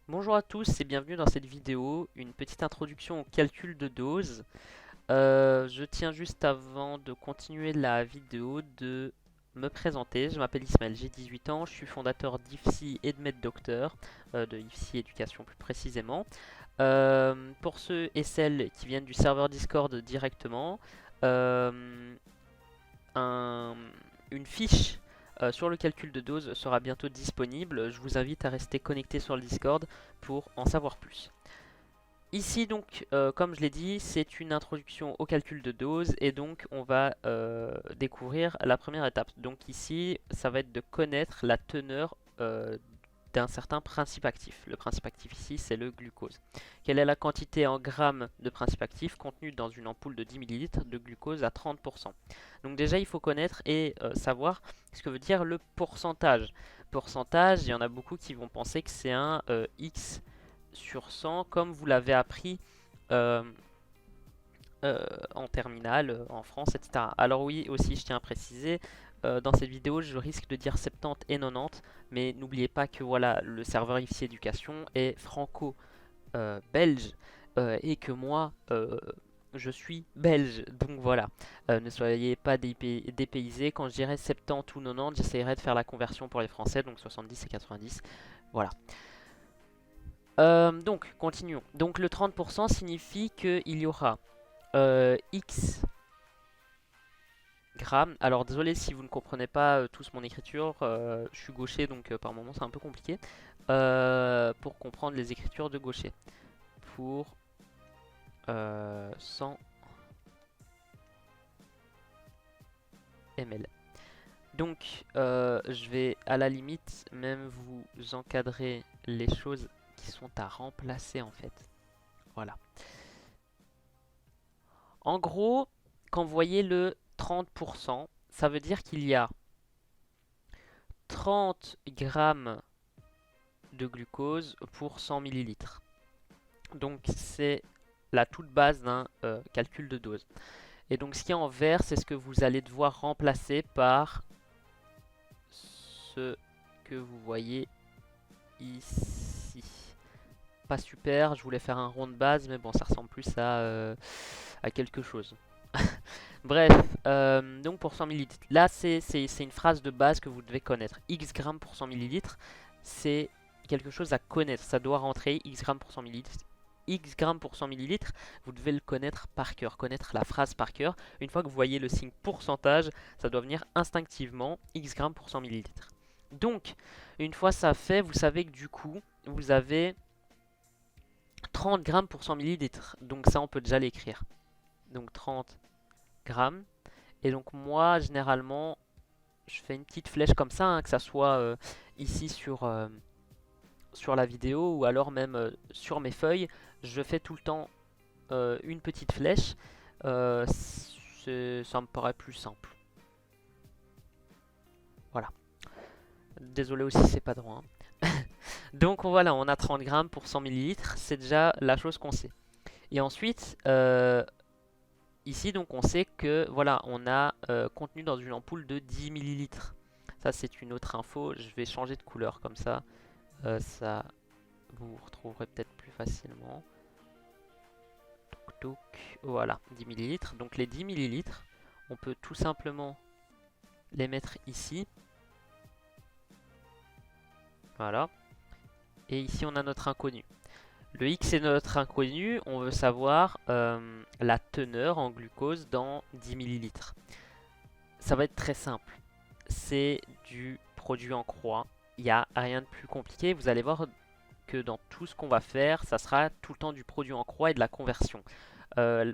Bonjour à tous et bienvenue dans cette vidéo, une petite introduction au calcul de dose. Je tiens juste avant de continuer la vidéo de me présenter. Je m'appelle Ismaël, j'ai 18 ans, je suis fondateur d'IFSI et de MedDoctor, de IFSI Éducation plus précisément. Pour ceux et celles qui viennent du serveur Discord directement, euh, un- une fiche sur le calcul de dose sera bientôt disponible. Je vous invite à rester connecté sur le Discord pour en savoir plus. Ici donc, comme je l'ai dit, c'est une introduction au calcul de dose et donc on va découvrir la première étape. Donc ici, ça va être de connaître la teneur d'un certain principe actif. Le principe actif ici, c'est le glucose. Quelle est la quantité en grammes de principe actif contenue dans une ampoule de 10 millilitres de glucose à 30%? Donc déjà, il faut connaître et savoir ce que veut dire le pourcentage. Pourcentage, il y en a beaucoup qui vont penser que c'est un X sur 100, comme vous l'avez appris euh, en terminale, en France, etc. Alors oui, aussi, je tiens à préciser, dans cette vidéo, je risque de dire 70 et 90, mais n'oubliez pas que voilà, le serveur IFSI Éducation est franco-belge et que moi, je suis belge. Donc voilà, ne soyez pas dépaysés. Quand je dirais 70 ou 90, j'essaierai de faire la conversion pour les Français, donc 70 et 90. Voilà. Donc, continuons. Donc le 30% signifie qu'il y aura X grammes. Alors désolé si vous ne comprenez pas tous mon écriture, je suis gaucher donc par moment c'est un peu compliqué. Pour comprendre les écritures de gaucher. Pour 100 ml. Donc je vais à la limite même vous encadrer les choses qui sont à remplacer en fait. Voilà. En gros, quand vous voyez le 30%, ça veut dire qu'il y a 30 grammes de glucose pour 100 millilitres. Donc c'est la toute base d'un calcul de dose. Et donc ce qui est en vert, c'est ce que vous allez devoir remplacer par ce que vous voyez ici. Pas super, je voulais faire un rond de base, mais bon, ça ressemble plus à quelque chose. Bref, donc pour 100 millilitres. Là, c'est une phrase de base que vous devez connaître. X grammes pour 100 millilitres, c'est quelque chose à connaître. Ça doit rentrer X grammes pour 100 millilitres. X grammes pour 100 millilitres, vous devez le connaître par cœur, connaître la phrase par cœur. Une fois que vous voyez le signe pourcentage, ça doit venir instinctivement X grammes pour 100 millilitres. Donc, une fois ça fait, vous savez que du coup, vous avez 30 grammes pour 100 millilitres. Donc ça, on peut déjà l'écrire. Donc 30 grammes. Et donc moi, généralement, je fais une petite flèche comme ça, hein, que ça soit ici sur la vidéo ou alors même sur mes feuilles. Je fais tout le temps une petite flèche. Ça me paraît plus simple. Voilà. Désolé aussi, c'est pas droit, hein. Donc voilà, on a 30 grammes pour 100 millilitres. C'est déjà la chose qu'on sait. Et ensuite, ici, donc, on sait que voilà, on a contenu dans une ampoule de 10 millilitres. Ça, c'est une autre info. Je vais changer de couleur comme ça. Ça, vous retrouverez peut-être plus facilement. Toc, toc. Voilà, 10 millilitres. Donc, les 10 millilitres, on peut tout simplement les mettre ici. Voilà. Et ici, on a notre inconnu. Le X est notre inconnu. On veut savoir la teneur en glucose dans 10 millilitres. Ça va être très simple. C'est du produit en croix. Il n'y a rien de plus compliqué. Vous allez voir que dans tout ce qu'on va faire, ça sera tout le temps du produit en croix et de la conversion.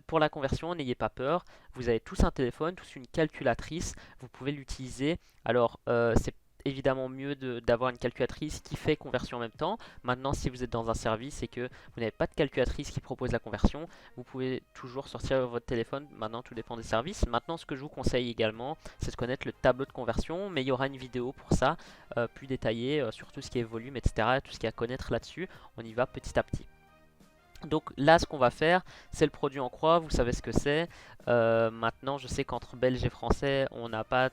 Pour la conversion, n'ayez pas peur. Vous avez tous un téléphone, tous une calculatrice. Vous pouvez l'utiliser. Alors, c'est évidemment mieux d'avoir une calculatrice qui fait conversion en même temps. Maintenant, si vous êtes dans un service et que vous n'avez pas de calculatrice qui propose la conversion, vous pouvez toujours sortir votre téléphone. Maintenant, tout dépend des services. Maintenant, ce que je vous conseille également, c'est de connaître le tableau de conversion. Mais il y aura une vidéo pour ça, plus détaillée sur tout ce qui est volume, etc. Tout ce qu'il y a à connaître là-dessus. On y va petit à petit. Donc là, ce qu'on va faire, c'est le produit en croix, vous savez ce que c'est. Maintenant, je sais qu'entre Belges et Français, on n'a pas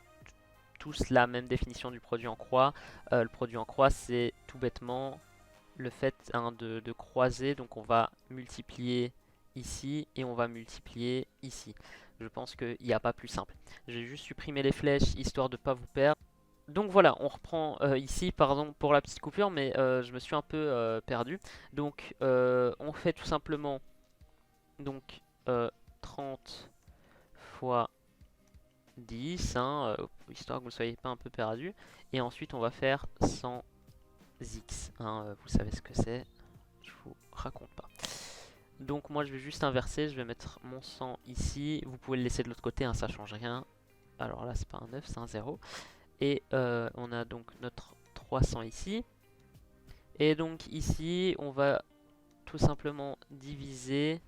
tous la même définition du produit en croix. Le produit en croix, c'est tout bêtement le fait hein, de croiser. Donc on va multiplier ici et on va multiplier ici. Je pense qu'il n'y a pas plus simple. J'ai juste supprimé les flèches histoire de ne pas vous perdre. Donc voilà, on reprend ici, pardon pour la petite coupure, mais je me suis un peu perdu. Donc on fait tout simplement donc 30 fois 10, hein, histoire que vous ne soyez pas un peu perdu. Et ensuite on va faire 100x, hein, vous savez ce que c'est, je vous raconte pas. Donc moi je vais juste inverser, je vais mettre mon 100 ici, vous pouvez le laisser de l'autre côté, hein, ça change rien. Alors là c'est pas un 9, c'est un 0. Et on a donc notre 300 ici. Et donc ici, on va tout simplement diviser.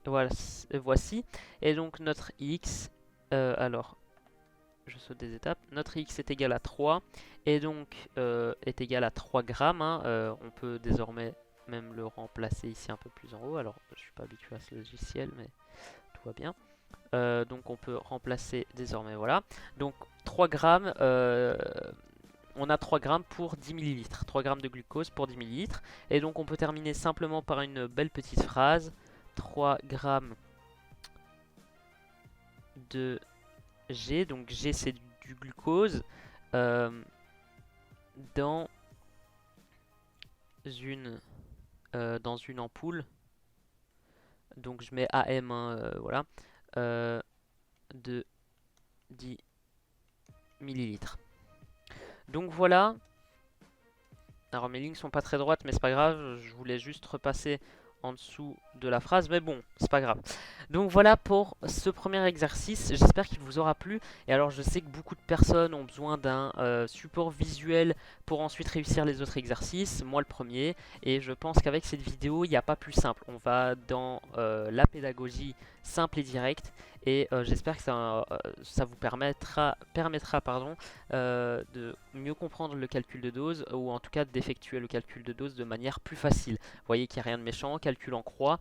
Voilà, voici. Et donc notre x, alors, je saute des étapes. Notre x est égal à 3. Et donc est égal à 3 grammes. Hein. On peut désormais même le remplacer ici un peu plus en haut. Alors, je suis pas habitué à ce logiciel, mais tout va bien. Donc on peut remplacer désormais, voilà. Donc 3 grammes, on a 3 grammes pour 10 millilitres. 3 grammes de glucose pour 10 millilitres. Et donc on peut terminer simplement par une belle petite phrase. 3 grammes de G, donc G c'est du glucose, dans une ampoule. Donc je mets AM, hein, voilà, de 10 millilitres. Donc voilà. Alors mes lignes sont pas très droites mais c'est pas grave, je voulais juste repasser en dessous de la phrase, mais bon, c'est pas grave. Donc voilà pour ce premier exercice, j'espère qu'il vous aura plu. Et alors je sais que beaucoup de personnes ont besoin d'un support visuel pour ensuite réussir les autres exercices, moi le premier. Et je pense qu'avec cette vidéo, il n'y a pas plus simple. On va dans la pédagogie simple et directe. Et j'espère que ça vous permettra de mieux comprendre le calcul de dose, ou en tout cas d'effectuer le calcul de dose de manière plus facile. Vous voyez qu'il n'y a rien de méchant, calcul en croix.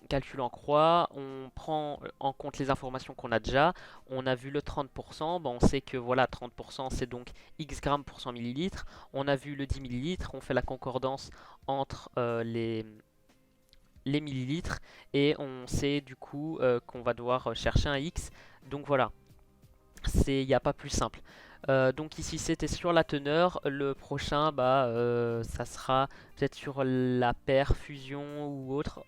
Calcul en croix, on prend en compte les informations qu'on a déjà. On a vu le 30%, on sait que voilà 30% c'est donc x grammes pour 100 millilitres. On a vu le 10 millilitres, on fait la concordance entre les millilitres et on sait du coup qu'on va devoir chercher un x. Donc voilà, il n'y a pas plus simple. Donc ici c'était sur la teneur, le prochain ça sera peut-être sur la perfusion ou autre.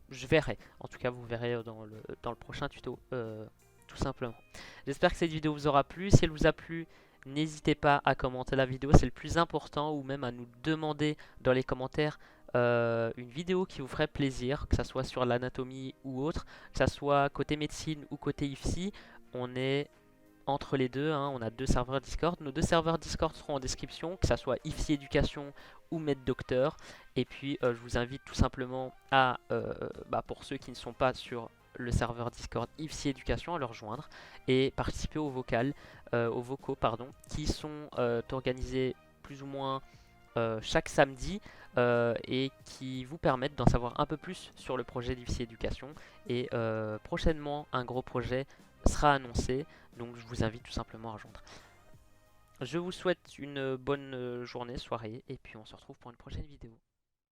Je verrai, en tout cas vous verrez dans le prochain tuto tout simplement. J'espère que cette vidéo vous aura plu. Si elle vous a plu, n'hésitez pas à commenter la vidéo, c'est le plus important, ou même à nous demander dans les commentaires une vidéo qui vous ferait plaisir, que ce soit sur l'anatomie ou autre, que ce soit côté médecine ou côté IFSI. On est entre les deux, hein, on a deux serveurs Discord. Nos deux serveurs Discord seront en description, que ce soit IFSI Éducation ou MedDocteur. Et puis je vous invite tout simplement à, pour ceux qui ne sont pas sur le serveur Discord IFSI Éducation, à le rejoindre et participer aux vocaux qui sont organisés plus ou moins chaque samedi et qui vous permettent d'en savoir un peu plus sur le projet d'IFSI Éducation. Et prochainement, un gros projet sera annoncé, donc je vous invite tout simplement à rejoindre. Je vous souhaite une bonne journée, soirée, et puis on se retrouve pour une prochaine vidéo.